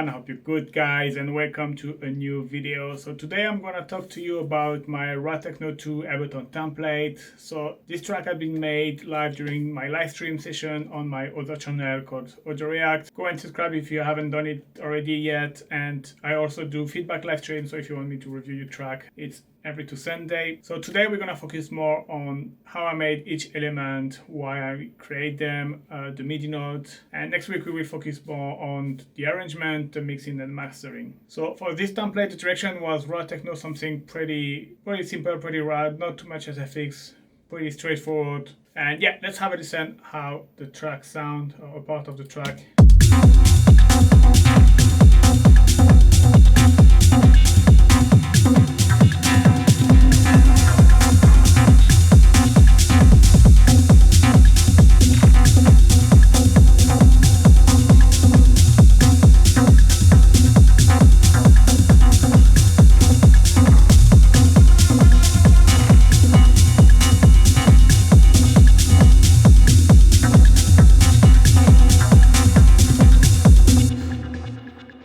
everyone, I hope you're good guys, and welcome to a new video. So today I'm gonna talk to you about my Raw Techno 2 Ableton template. So this track had been made live during my live stream session on my other channel called Audio React. Go and subscribe if you haven't done it already yet, and I also do feedback live stream, so if you want me to review your track, it's every 2 Sunday. So today we're gonna focus more on how I made each element, why I create them, the MIDI note, and next week we will focus more on the arrangement, the mixing and mastering. So for this template, the direction was Raw Techno, something pretty simple, pretty rad, not too much SFX, pretty straightforward. And yeah, let's have a listen how the track sound, or a part of the track.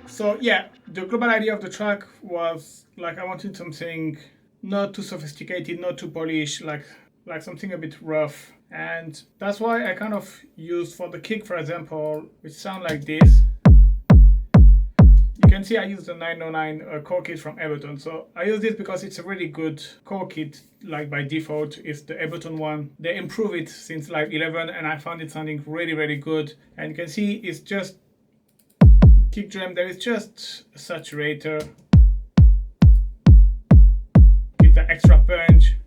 So yeah, the global idea of the track was like I wanted something not too sophisticated, not too polished, like something a bit rough. And that's why I kind of used for the kick, for example, which sound like this. You can see I used the 909 core kit from Ableton. So I use this because it's a really good core kit, like by default, it's the Ableton one. They improved it since Live 11 and I found it sounding really good. And you can see it's just kick drum, there is just a saturator, give that extra punch,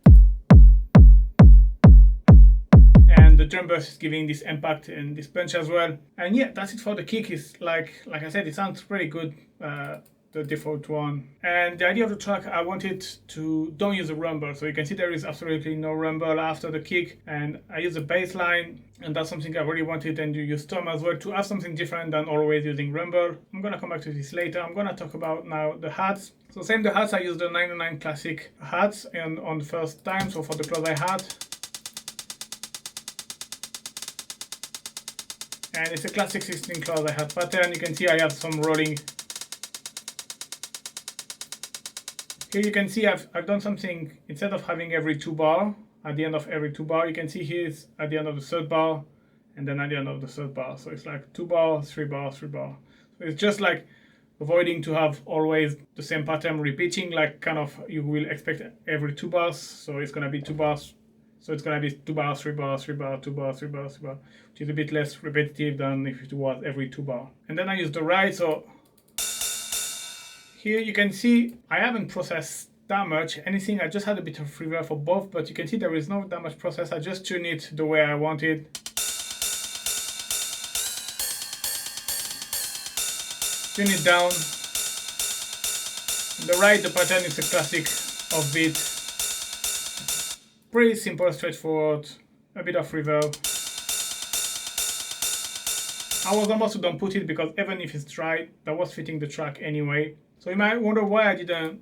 and the drum burst is giving this impact and this punch as well. And yeah, that's it for the kick. Is like I said, it sounds pretty good, the default one. And the idea of the track, I wanted to don't use a rumble, so you can see there is absolutely no rumble after the kick, and I use a bass line, and that's something I really wanted, and you use tom as well to have something different than always using rumble. I'm gonna come back to this later. I'm gonna talk about now the hats. So same the hats, I use the 909 classic hats and on the first time, so for the close hat. And it's a classic 16 close hat pattern. You can see I have some rolling. Here you can see I've done something, instead of having every 2 bar, at the end of every 2 bar, you can see here it's at the end of the 3rd bar, and then at the end of the 3rd bar. So it's like 2 bar, 3 bar, 3 bar. So it's just like avoiding to have always the same pattern repeating, like kind of you will expect every 2 bars. So it's gonna be 2 bars. So it's gonna be 2 bars, 3 bars, 3 bar, 2 bar, 3 bar, 3 bar, which is a bit less repetitive than if it was every 2 bar. And then I use the ride, so here you can see I haven't processed that much anything. I just had a bit of reverb for both, but you can see there is not that much process. I just tune it the way I want it. Tune it down. On the right, the pattern is a classic of beat. Pretty simple, straightforward, a bit of reverb. I was almost done put it because even if it's dry, that was fitting the track anyway. So you might wonder why I didn't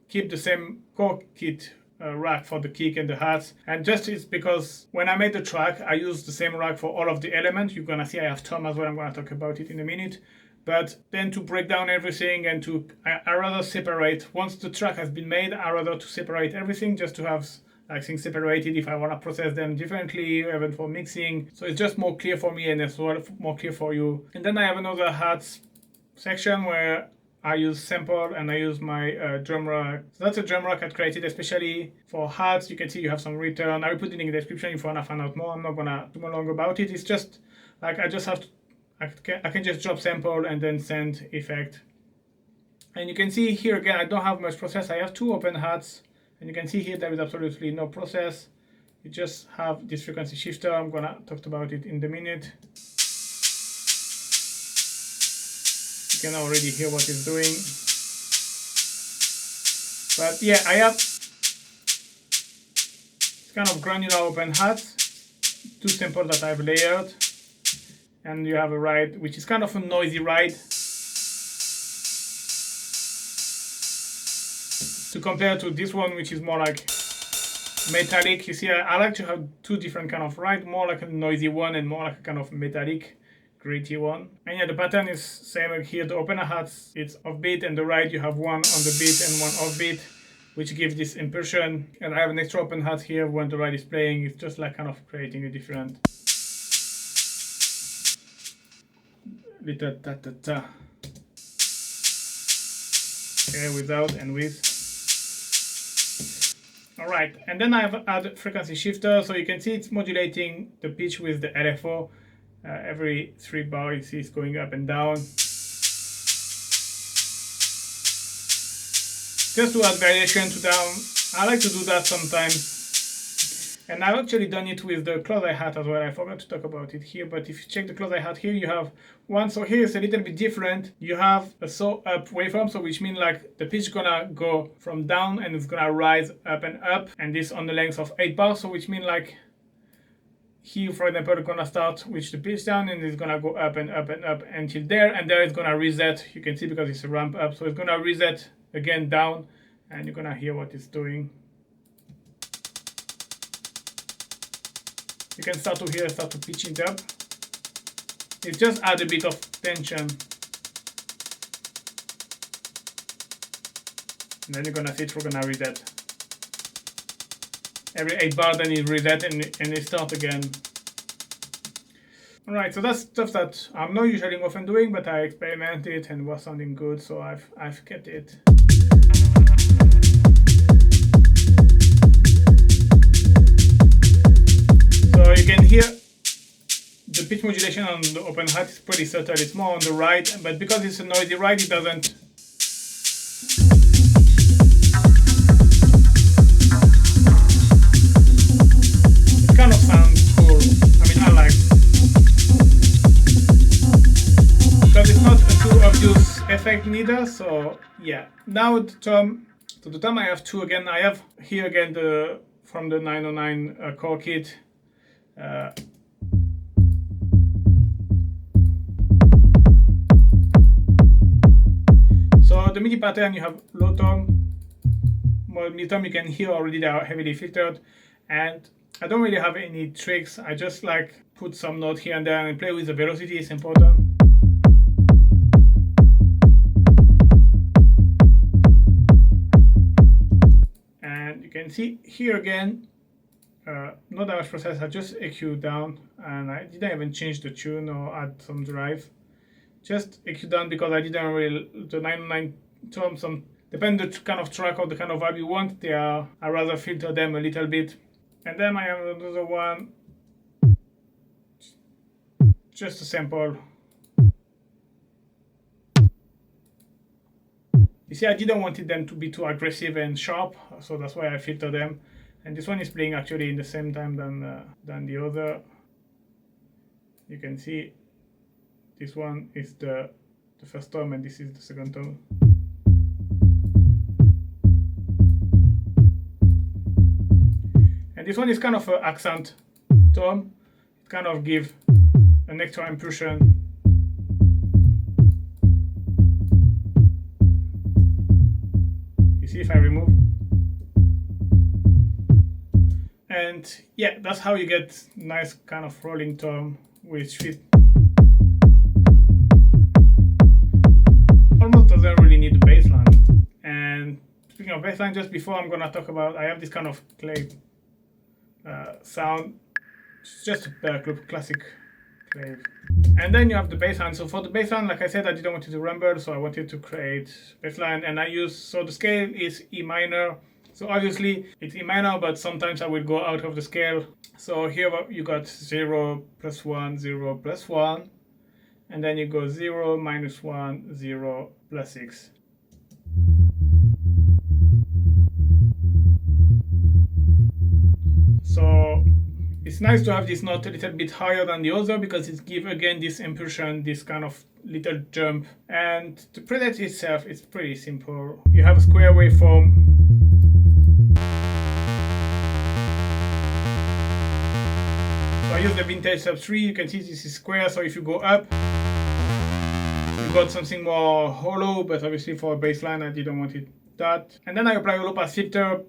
keep the same core kit rack for the kick and the hats, and just it's because when I made the track I used the same rack for all of the elements. You're gonna see I have tom as well. I'm gonna talk about it in a minute. But then to break down everything and I rather separate, once the track has been made, I rather to separate everything just to have like things separated if I want to process them differently, even for mixing. So it's just more clear for me and as well more clear for you. And then I have another hats section where I use sample and I use my drum rack. So that's a drum rack I created especially for hats. You can see you have some return. I will put it in the description if you want to find out more. I'm not gonna do more long about it. It's just like I just have to, I can just drop sample and then send effect. And you can see here again I don't have much process. I have 2 open hats, and you can see here there is absolutely no process. You just have this frequency shifter. I'm gonna talk about it in a minute. You can already hear what it's doing. But yeah, I have it's kind of granular open hats, 2 samples that I've layered, and you have a ride which is kind of a noisy ride. To compare to this one, which is more like metallic. You see, I like to have 2 different kind of ride, more like a noisy one and more like a kind of metallic gritty one. And yeah, the pattern is same like here. The opener hats, it's offbeat, and the right you have one on the beat and one offbeat, which gives this impression. And I have an extra open hat here when the right is playing. It's just like kind of creating a different little ta-ta-ta. Okay, without and with. Alright, and then I have add frequency shifter, so you can see it's modulating the pitch with the LFO. Every 3 bars you see it's going up and down. Just to add variation to down, I like to do that sometimes. And I've actually done it with the close hi-hat as well. I forgot to talk about it here, but if you check the close hi-hat here, you have one. So here it's a little bit different. You have a saw up waveform, so which means like the pitch is gonna go from down and it's gonna rise up and up, and this on the length of 8 bars. So which means like here, for example, it's gonna start with the pitch down and it's gonna go up and up and up until there, and there it's gonna reset. You can see because it's a ramp up, so it's gonna reset again down, and you're gonna hear what it's doing. You can start to hear, start to pitch it up. It just adds a bit of tension. And then you're gonna see it's gonna reset. Every 8 bars, then it reset and it starts again. Alright, so that's stuff that I'm not usually often doing, but I experimented and it was sounding good, so I've kept it. So you can hear the pitch modulation on the open hat is pretty subtle. It's more on the right, but because it's a noisy right, it doesn't. It kind of sounds cool. I mean, I like. Because it's not a too obvious effect neither. So yeah. Now the tom. So the tom I have 2 again. I have here again the from the 909 core kit. So the MIDI pattern, you have low tom, mid tom. You can hear already they are heavily filtered, and I don't really have any tricks. I just like put some note here and there and play with the velocity. It's important. And you can see here again. Not that much process, I just EQ down, and I didn't even change the tune or add some drive. Just EQ down because I didn't really, the 909 tom, some depending the kind of track or the kind of vibe you want, I rather filter them a little bit. And then I have another one, just a sample. You see, I didn't want them to be too aggressive and sharp, so that's why I filter them. And this one is playing actually in the same time than the other. You can see this one is the first tom and this is the second tom. And this one is kind of an accent tom. It kind of gives an extra impression. You see if I remove. And yeah, that's how you get nice kind of rolling tom which fit. Almost doesn't really need the bass line. And speaking of bass line, just before I'm gonna talk about, I have this kind of Clave sound. It's just a classic Clave. And then you have the bass line. So for the bass line, like I said, I didn't want it to rumble, so I wanted to create bass line, and so the scale is E minor. So obviously it's E minor, but sometimes I will go out of the scale. So here you got 0 plus 1, 0 plus 1, and then you go 0 minus 1, 0 plus 6. So it's nice to have this note a little bit higher than the other because it gives again this impression, this kind of little jump. And the preset itself is pretty simple. You have a square waveform. So I use the vintage sub 3. You can see this is square, so if you go up, you got something more hollow, but obviously for a bass line I didn't want it that. And then I apply a low pass filter.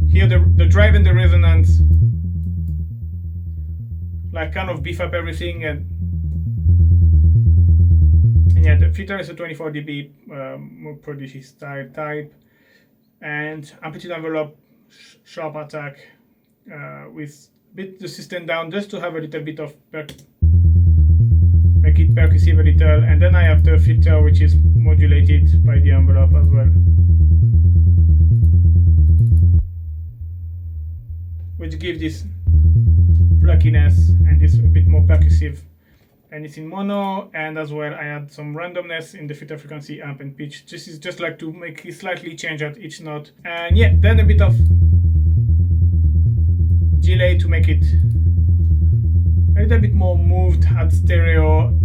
Here the drive and the resonance like kind of beef up everything. And yeah, the filter is a 24 dB per dB type, and amplitude envelope sharp attack with bit the system down just to have a little bit of make it percussive a little. And then I have the filter, which is modulated by the envelope as well, which gives this pluckiness and this a bit more percussive. And it's in mono, and as well I add some randomness in the filter frequency, amp, and pitch. This is just like to make it slightly change at each note. And yeah, then a bit of delay to make it a little bit more moved at stereo.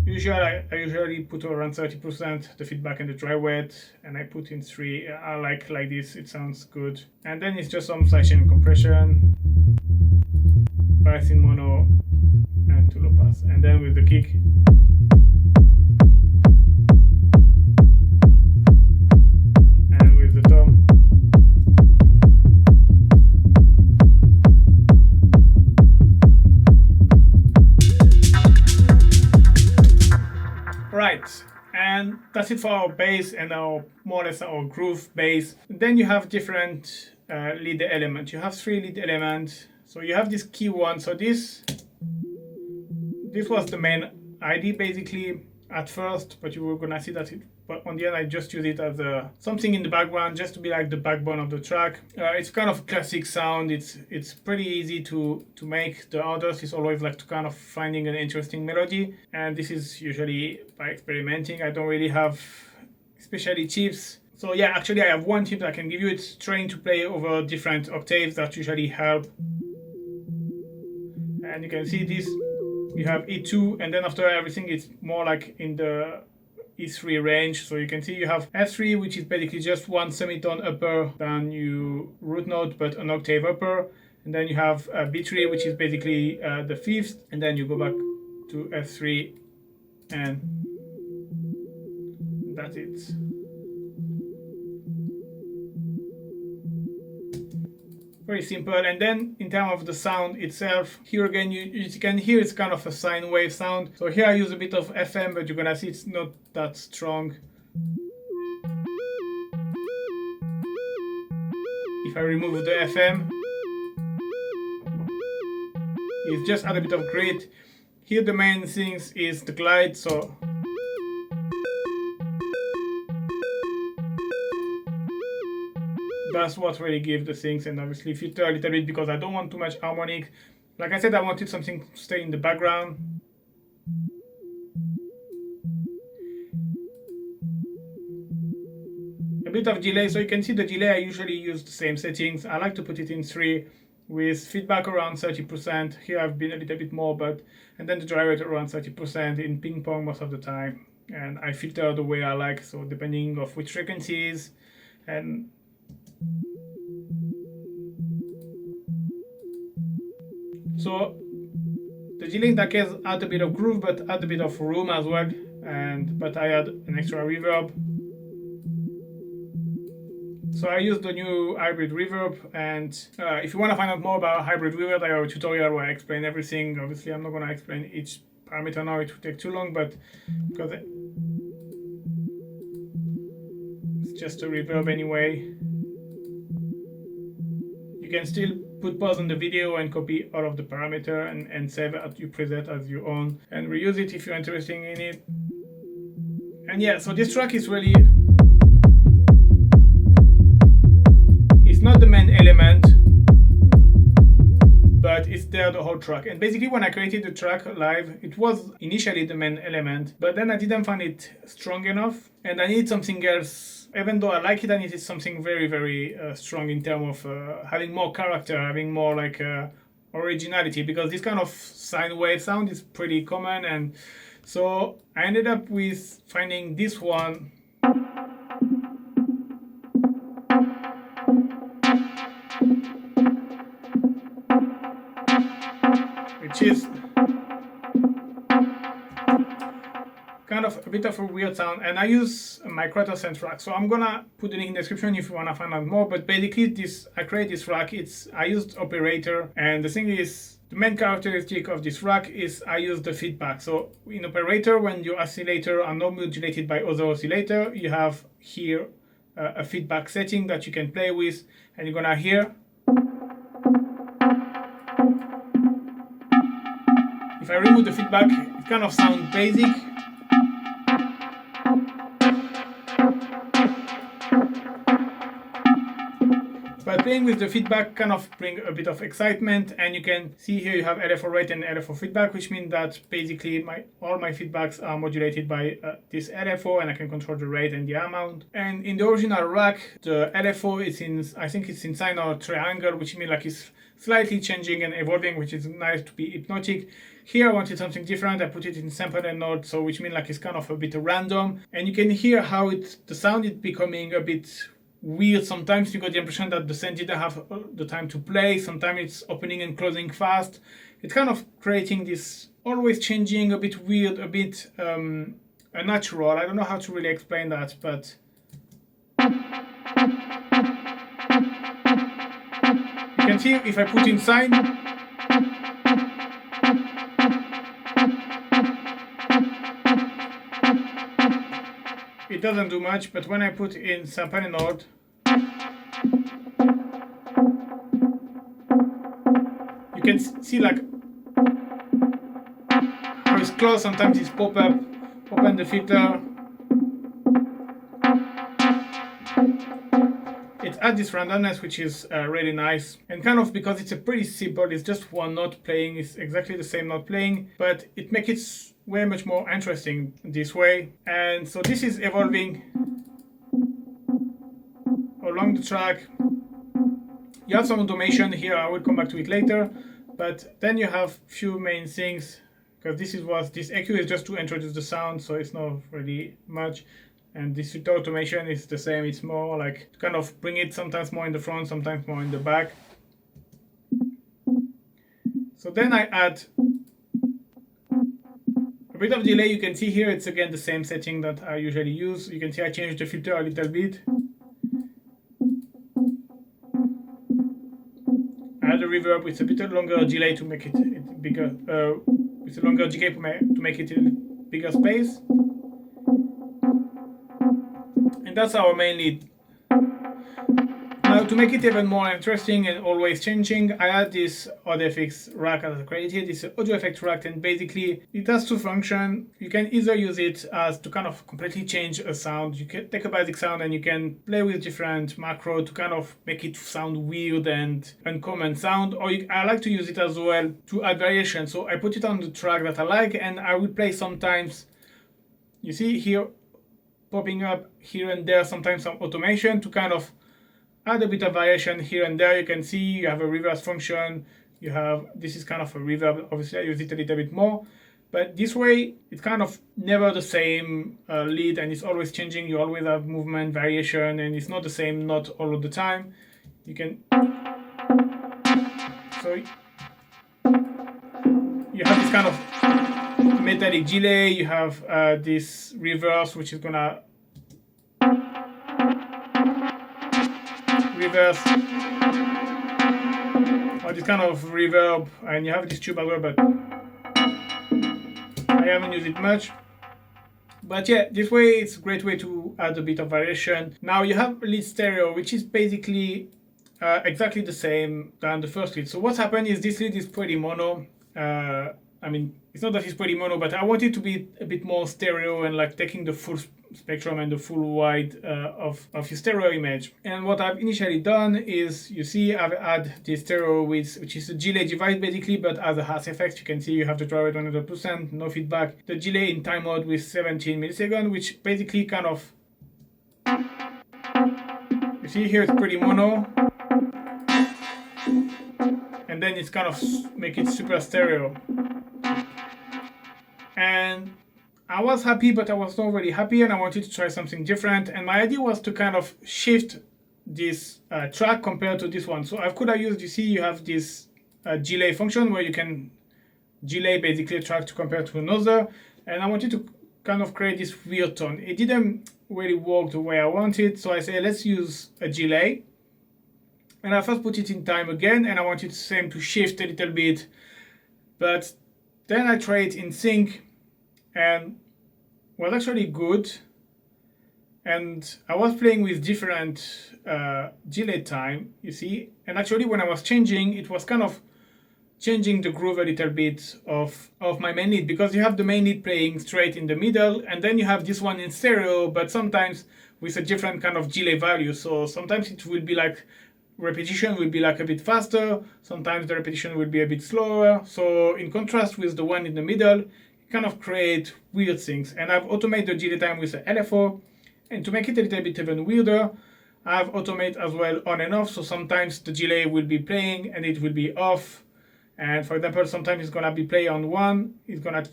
I usually put around 30% the feedback and the dry wet, and I put in 3. I like this, it sounds good. And then it's just some sidechain compression, bass in mono, and to low pass. And then with the kick, and with the tom. Right, and that's it for our bass and our more or less our groove bass. Then you have different lead elements. You have 3 lead elements. So you have this key one. So this was the main ID basically at first, but you were gonna see that but on the end I just use it as something in the background, just to be like the backbone of the track. It's kind of classic sound. It's pretty easy to make. The others is always like to kind of finding an interesting melody, and this is usually by experimenting. I don't really have especially tips. So yeah, actually I have one tip that I can give you. It's trying to play over different octaves. That usually help. And you can see this, you have E2, and then after everything it's more like in the E3 range. So you can see you have F3, which is basically just one semitone upper than your root note, but an octave upper. And then you have B3, which is basically the 5th, and then you go back to F3, and that's it. Very simple. And then in terms of the sound itself, here again you can hear it's kind of a sine wave sound. So here I use a bit of FM, but you're gonna see it's not that strong. If I remove the FM, it's just add a bit of grit. Here the main things is the glide, so that's what really gives the things. And obviously filter a little bit because I don't want too much harmonic. Like I said, I wanted something to stay in the background. A bit of delay, so you can see the delay. I usually use the same settings. I like to put it in 3 with feedback around 30%. Here I've been a little bit more, but and then the dry rate around 30% in ping pong most of the time. And I filter the way I like, so depending of which frequencies. And so the delay in that case add a bit of groove, but add a bit of room as well. But I add an extra reverb. So I use the new hybrid reverb, and if you want to find out more about hybrid reverb, I have a tutorial where I explain everything. Obviously I'm not going to explain each parameter now, it would take too long, but because it's just a reverb anyway. You can still put pause on the video and copy all of the parameter and save your preset as your own and reuse it if you're interested in it. And yeah, so this track is really, it's not the main element, but it's there the whole track. And basically when I created the track live, it was initially the main element, but then I didn't find it strong enough and I need something else. Even though I like it, I needed something very, very strong in terms of having more character, having more like originality, because this kind of sine wave sound is pretty common. And so I ended up with finding this one. Which is kind a bit of a weird sound, and I use my Microsoft track. So I'm gonna put the link in the description if you wanna find out more. But basically, I create this rack. I used operator, and the thing is, the main characteristic of this rack is I use the feedback. So in operator, when your oscillator are not modulated by other oscillator, you have here a feedback setting that you can play with, and you're gonna hear. If I remove the feedback, it kind of sounds basic. But playing with the feedback kind of bring a bit of excitement, and you can see here you have LFO rate and LFO feedback, which means that basically all my feedbacks are modulated by this LFO, and I can control the rate and the amount. And in the original rack, the LFO is I think it's in sine or triangle, which means like it's slightly changing and evolving, which is nice to be hypnotic. Here I wanted something different. I put it in sample and node, so which means like it's kind of a bit random, and you can hear how the sound is becoming a bit weird. Sometimes you got the impression that the synth didn't have the time to play. Sometimes it's opening and closing fast. It's kind of creating this always changing, a bit weird, a bit unnatural. I don't know how to really explain that, but you can see if I put in sine, it doesn't do much, but when I put in sample and node, you can see like how it's closed, sometimes it's pop up, open the filter. It adds this randomness, which is really nice, and kind of because it's a pretty simple, it's just one note playing, it's exactly the same note playing, but it makes it way much more interesting this way. And so this is evolving along the track. You have some automation here, I will come back to it later, but then you have few main things, because this EQ is just to introduce the sound, so it's not really much. And this filter automation is the same, it's more like to kind of bring it sometimes more in the front, sometimes more in the back. So then I add a bit of delay. You can see here it's again the same setting that I usually use. You can see I changed the filter a little bit. I add a reverb with a bit longer delay to make it bigger, with a longer decay to make it a bigger space. And that's our main lead. Now to make it even more interesting and always changing, I add this audio effects rack as I created. It's an audio effect rack, and basically it has two functions. You can either use it as to kind of completely change a sound. You can take a basic sound and you can play with different macro to kind of make it sound weird and uncommon sound, or I like to use it as well to add variation. So I put it on the track that I like, and I will play sometimes. You see here popping up here and there sometimes some automation to kind of add a bit of variation here and there. You can see you have a reverse function, you have, this is kind of a reverb, obviously I use it a little bit more, but this way it's kind of never the same lead, and it's always changing. You always have movement, variation, and it's not the same note all of the time. You can, so you have this kind of metallic delay, you have this reverse, which is gonna reverse, or this kind of reverb, and you have this tube as well, but I haven't used it much. But yeah, this way it's a great way to add a bit of variation. Now you have lead stereo, which is basically exactly the same than the first lead. So what's happened is this lead is pretty mono. I mean, it's not that it's pretty mono, but I want it to be a bit more stereo and like taking the full spectrum and the full wide of your stereo image. And what I've initially done is, you see, I've added the stereo which is a delay device basically, but as a harsh effect. You can see you have the draw rate 100%, no feedback. The delay in time mode with 17 milliseconds, which basically kind of, you see here it's pretty mono. And then it's kind of make it super stereo. And I was happy, but I was not really happy, and I wanted to try something different. And my idea was to kind of shift this track compared to this one. So I could have used, you see, you have this delay function where you can delay basically a track to compare to another. And I wanted to kind of create this weird tone. It didn't really work the way I wanted, so I say let's use a delay. And I first put it in time again, and I wanted the same to shift a little bit. But then I tried it in sync, and was actually good. And I was playing with different delay time, you see. And actually when I was changing, it was kind of changing the groove a little bit of my main lead, because you have the main lead playing straight in the middle, and then you have this one in stereo, but sometimes with a different kind of delay value. So sometimes it will be like repetition will be like a bit faster, sometimes the repetition will be a bit slower. So in contrast with the one in the middle, it kind of create weird things. And I've automated the delay time with the LFO, and to make it a little bit even weirder, I've automated as well on and off. So sometimes the delay will be playing and it will be off. And for example, sometimes it's gonna be play on 1, it's gonna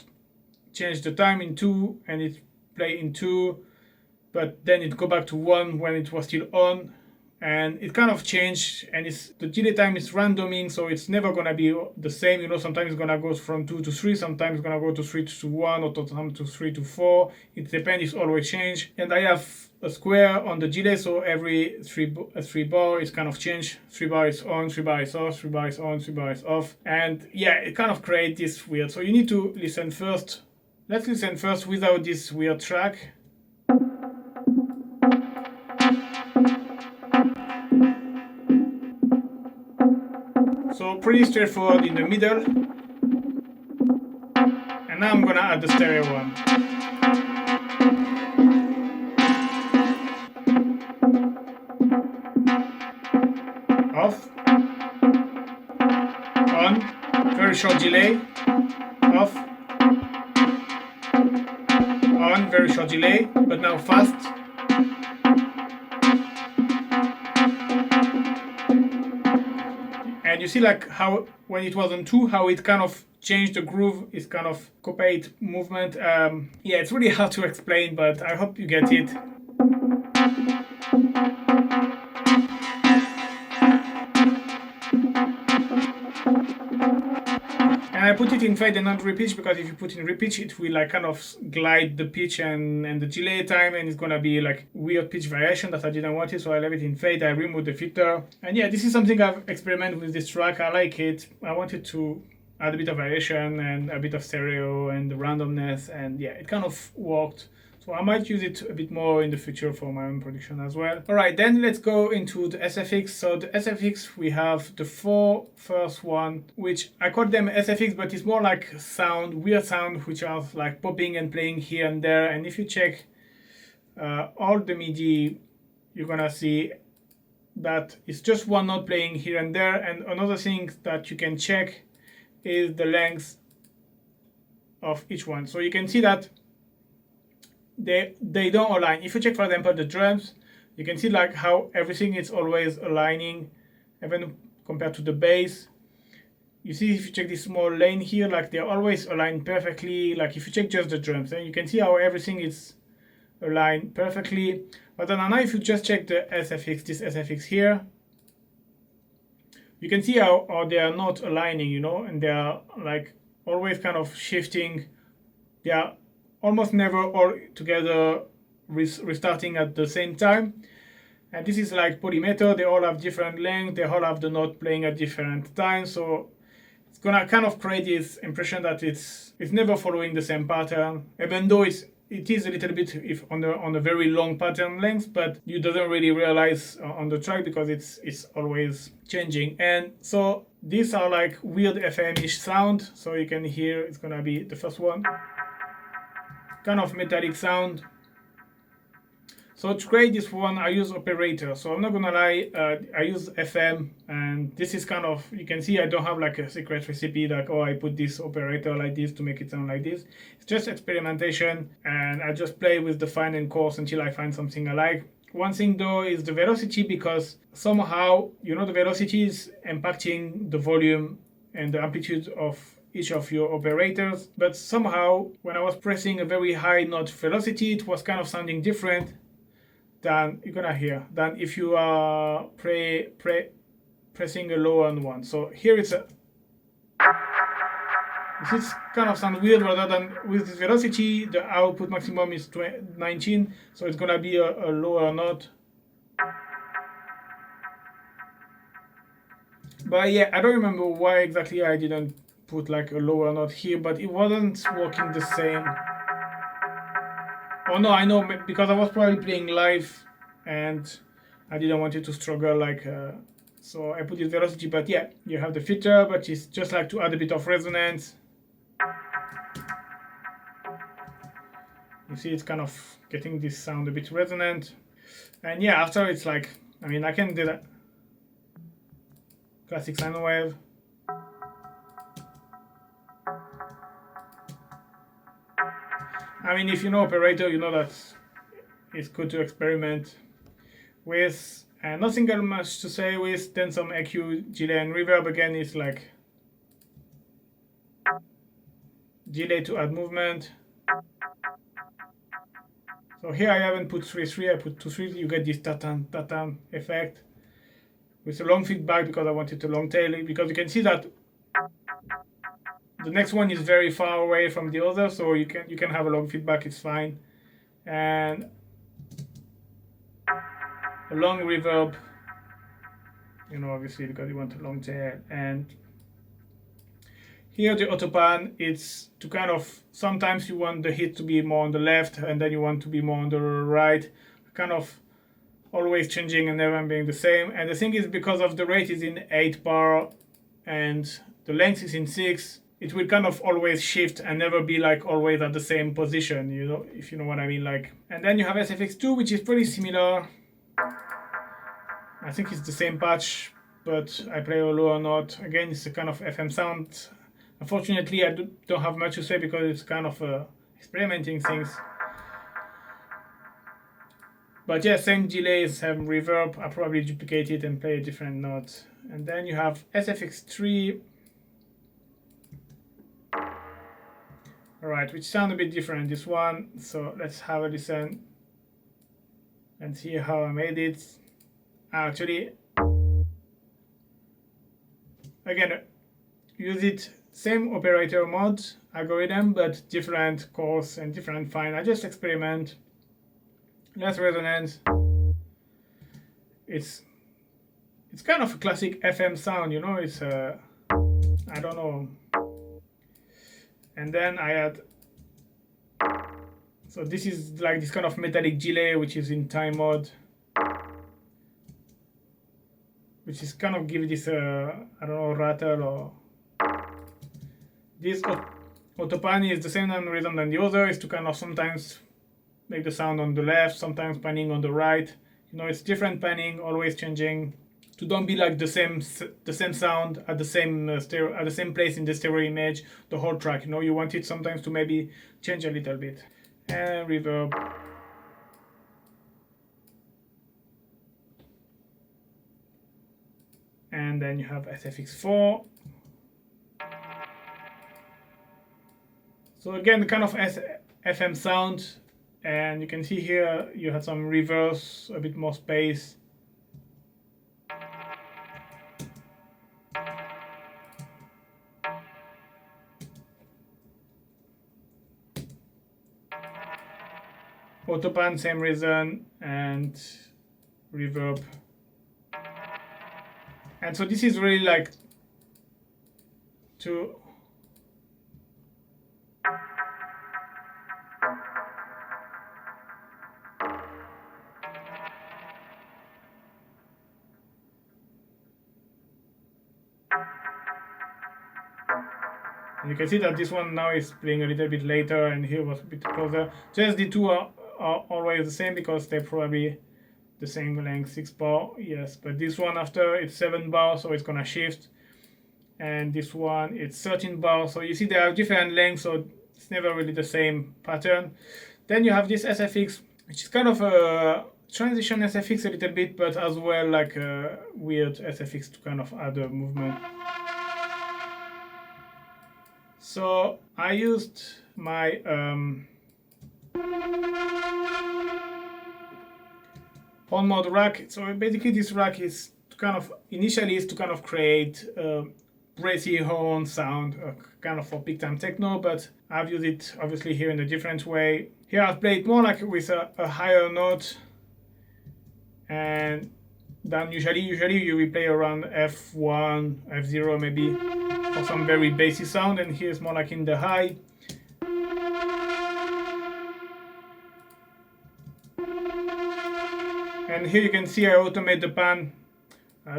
change the time in 2, and it play in 2, but then it go back to 1 when it was still on, and it kind of changed. And the delay time is randoming, so it's never gonna be the same. You know, sometimes it's gonna go from 2 to 3, sometimes it's gonna go to 3 to 1, or sometimes to 3 to 4. It depends, it's always change. And I have a square on the delay, so every three bar is kind of changed. 3 bar is on, 3 bar is off, 3 bar is on, 3 bar is off. And yeah, it kind of creates this weird. So you need to listen first. Let's listen first without this weird track. So pretty straightforward in the middle. And now I'm gonna add the stereo one. Off, on, very short delay, off, on, very short delay, but now fast. And you see like how when it was on 2, how it kind of changed the groove, it's kind of copied movement. Yeah, it's really hard to explain, but I hope you get it. And I put it in fade and not repitch, because if you put in repitch, it will like kind of glide the pitch and the delay time, and it's gonna be like weird pitch variation that I didn't want it. So I left it in fade. I removed the filter, and yeah, this is something I've experimented with this track. I like it. I wanted to add a bit of variation and a bit of stereo and the randomness, and yeah, it kind of worked. So I might use it a bit more in the future for my own production as well. All right, then let's go into the SFX. So the SFX, we have the 4 first one, which I call them SFX, but it's more like sound, weird sound, which are like popping and playing here and there. And if you check all the MIDI, you're gonna see that it's just one note playing here and there. And another thing that you can check is the length of each one. So you can see that they don't align. If you check, for example, the drums, you can see like how everything is always aligning, even compared to the bass. You see, if you check this small lane here, like they're always aligned perfectly. Like if you check just the drums, then you can see how everything is aligned perfectly. But then now if you just check the SFX, this SFX here, you can see how they are not aligning, you know, and they are like always kind of shifting. They are almost never all together restarting at the same time. And this is like polymeter, they all have different length, they all have the note playing at different times, so it's gonna kind of create this impression that it's never following the same pattern, even though it is a little bit if on a very long pattern length, but you doesn't really realize on the track because it's always changing. And so these are like weird FM-ish sound, so you can hear it's gonna be the first one. Kind of metallic sound. So to create this one, I use operator. So I'm not gonna lie, I use FM, and this is kind of, you can see I don't have like a secret recipe like, oh, I put this operator like this to make it sound like this. It's just experimentation, and I just play with the fine and coarse until I find something I like. One thing though is the velocity, because somehow, you know, the velocity is impacting the volume and the amplitude of each of your operators, but somehow when I was pressing a very high note velocity, it was kind of sounding different than you're gonna hear than if you are pressing a lower one. So here it's a, you This kind of sounds weird rather than with this velocity, the output maximum is 19, so it's gonna be a lower note. But yeah, I don't remember why exactly I didn't put like a lower note here, but it wasn't working the same. Oh no, I know, because I was probably playing live and I didn't want it to struggle like so I put this velocity. But yeah, you have the filter, but it's just like to add a bit of resonance. You see it's kind of getting this sound a bit resonant. And yeah, after it's like, I mean, I can do that classic sine wave. I mean, if you know operator, you know that it's good to experiment with. And nothing much to say with. Then some EQ, delay, and reverb. Again, it's like delay to add movement. So here I haven't put 3-3, I put 2-3. You get this ta-tan effect with a long feedback because I wanted a long tail. Because you can see that the next one is very far away from the other, so you can have a long feedback. It's fine. And a long reverb, you know, obviously because you want a long tail. And here the autopan, it's to kind of, sometimes you want the hit to be more on the left and then you want to be more on the right, kind of always changing and never being the same. And the thing is, because of the rate is in 8 bar and the length is in 6, it will kind of always shift and never be like always at the same position, you know, if you know what I mean. Like, and then you have SFX2, which is pretty similar. I think it's the same patch, but I play a lower note. Again, it's a kind of FM sound. Unfortunately, I don't have much to say because it's kind of experimenting things. But yeah, same delay, same reverb. I probably duplicate it and play a different note. And then you have SFX3. Alright, which sound a bit different, this one. So let's have a listen and see how I made it. Actually, again, use it, same operator mode, algorithm, but different course and different fine. I just experiment, less resonance. It's kind of a classic FM sound, you know, it's I don't know. And then I add, so this is like this kind of metallic delay, which is in time mode, which is kind of give this I don't know, rattle. Or this autopan is the same rhythm than the other, is to kind of sometimes make the sound on the left, sometimes panning on the right. You know, it's different panning, always changing, to don't be like the same sound at the same stereo, at the same place in the stereo image the whole track. You know, you want it sometimes to maybe change a little bit. And reverb. And then you have SFX4. So again, kind of FM sound, and you can see here you have some reverse, a bit more space. Autopan, same reason, and reverb. And so this is really like to and you can see that this one now is playing a little bit later and here was a bit closer. Just the two are always the same because they're probably the same length, 6 bar, yes, but this one after it's 7 bar, so it's gonna shift, and this one it's 13 bar, so you see they have different lengths, so it's never really the same pattern. Then you have this SFX, which is kind of a transition SFX a little bit, but as well like a weird SFX to kind of add a movement. So I used my on mode rack. So basically this rack is to kind of, initially is to kind of create brassy horn sound, kind of for big time techno, but I've used it obviously here in a different way. Here I've played more like with a higher note, and then usually you will play around F1, F0 maybe for some very bassy sound, and here's more like in the high. And here you can see I automate the pan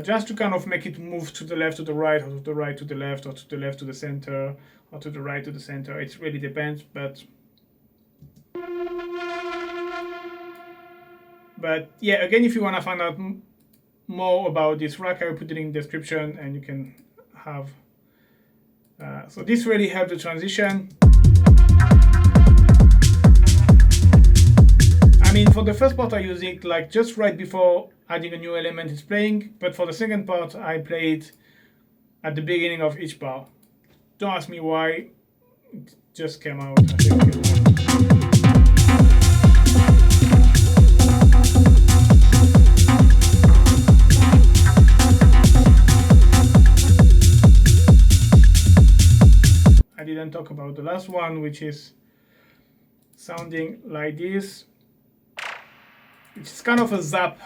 just to kind of make it move to the left to the right, or to the right to the left, or to the left to the center, or to the right to the center. It really depends, but yeah, again, if you want to find out more about this rack, I will put it in the description, and you can have. So this really helped the transition. I mean, for the first part, I use it like just right before adding a new element is playing, but for the second part, I play it at the beginning of each bar. Don't ask me why, it just came out. I didn't talk about the last one, which is sounding like this. It's kind of a zap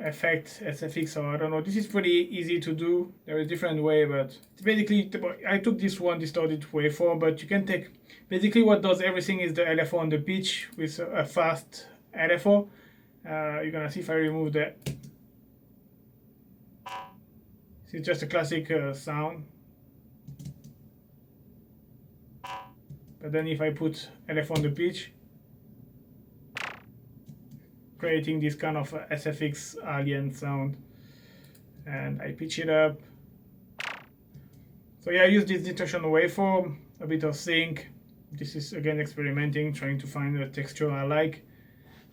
effect, SFX, or I don't know. This is pretty easy to do. There is a different way, but it's basically, I took this one distorted waveform, but you can take, basically what does everything is the LFO on the pitch with a fast LFO. You're gonna see if I remove that. It's just a classic sound. But then if I put LFO on the pitch, creating this kind of SFX alien sound, and I pitch it up. So yeah, I use this distortion waveform, a bit of sync. This is again experimenting, trying to find a texture I like.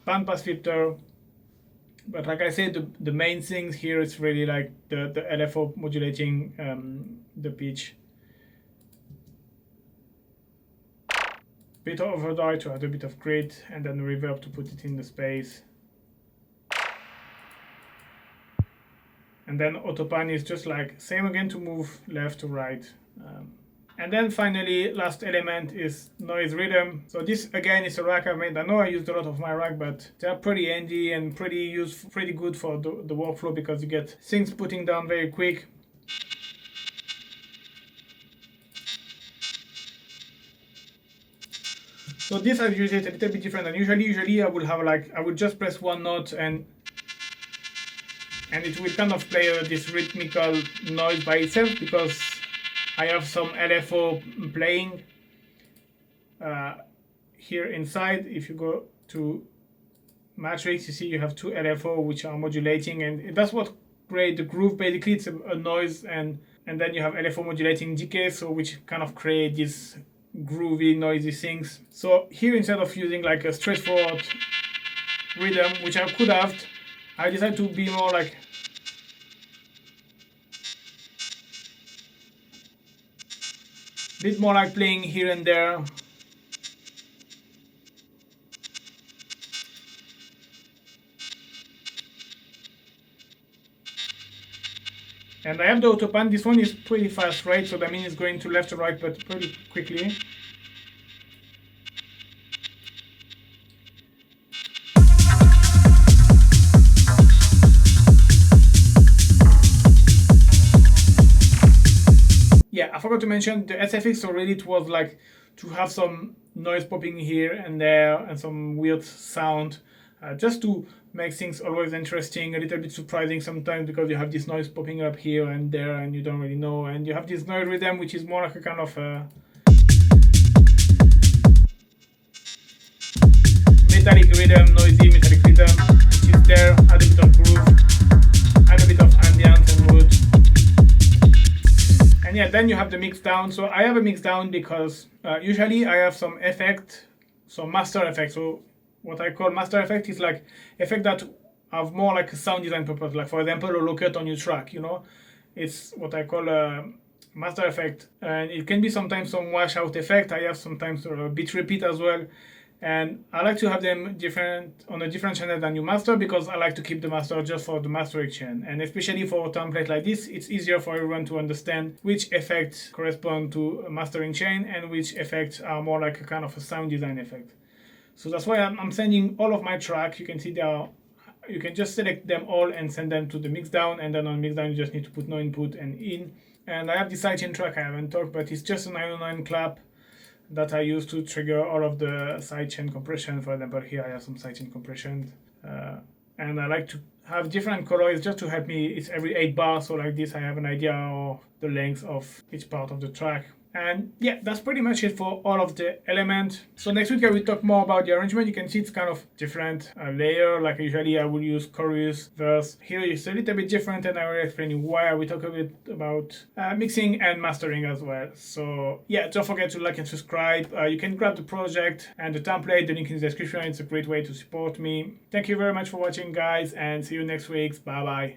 Bandpass filter, but like I said, the main things here is really like the LFO modulating the pitch. Bit of overdrive to add a bit of grit, and then reverb to put it in the space. And then autopan is just like same again to move left to right. And then finally, last element is noise rhythm. So this again is a rack I made. I know I used a lot of my rack, but they're pretty handy and pretty good for the workflow, because you get things putting down very quick. So this I've used it a little bit different than usually. Usually I would have like, I would just press one note and it will kind of play this rhythmical noise by itself, because I have some LFO playing here inside. If you go to matrix, you see you have two LFO which are modulating, and that's what creates the groove. Basically it's a noise, and then you have LFO modulating decay, so which kind of create these groovy noisy things. So here, instead of using like a straightforward rhythm, which I could have, I decided to be more like a bit more like playing here and there. And I have the autopan. This one is pretty fast, right? So that means it's going to left to right, but pretty quickly. Yeah, I forgot to mention the SFX. So really it was like to have some noise popping here and there and some weird sound, just to make things always interesting, a little bit surprising sometimes, because you have this noise popping up here and there and you don't really know, and you have this noise rhythm which is more like a kind of metallic rhythm, noisy metallic rhythm, which is there. Add a bit of groove, add a bit of ambience and mood. And yeah, then you have the Mixdown. So I have a Mixdown because usually I have some effect, some master effect. So what I call master effect is like effect that have more like a sound design purpose. Like for example, a low cut on your track, you know, it's what I call a master effect. And it can be sometimes some wash out effect. I have sometimes a bit repeat as well. And I like to have them different on a different channel than you master, because I like to keep the master just for the mastering chain. And especially for a template like this, it's easier for everyone to understand which effects correspond to a mastering chain and which effects are more like a kind of a sound design effect. So that's why I'm sending all of my tracks. You can see you can just select them all and send them to the Mixdown, and then on Mixdown you just need to put no input and in. And I have the Sidechain Track I haven't talked, but it's just a 909 clap that I use to trigger all of the sidechain compression. For example, here I have some sidechain compression, and I like to have different colors just to help me. It's every 8 bars, so like this I have an idea of the length of each part of the track. And yeah, that's pretty much it for all of the elements. So next week I will talk more about the arrangement. You can see it's kind of different layer. Like usually I will use chorus, verse. Here it's a little bit different, and I will explain you why. I will talk a bit about mixing and mastering as well. So yeah, don't forget to like and subscribe. You can grab the project and the template, the link in the description. It's a great way to support me. Thank you very much for watching, guys, and see you next week. Bye bye.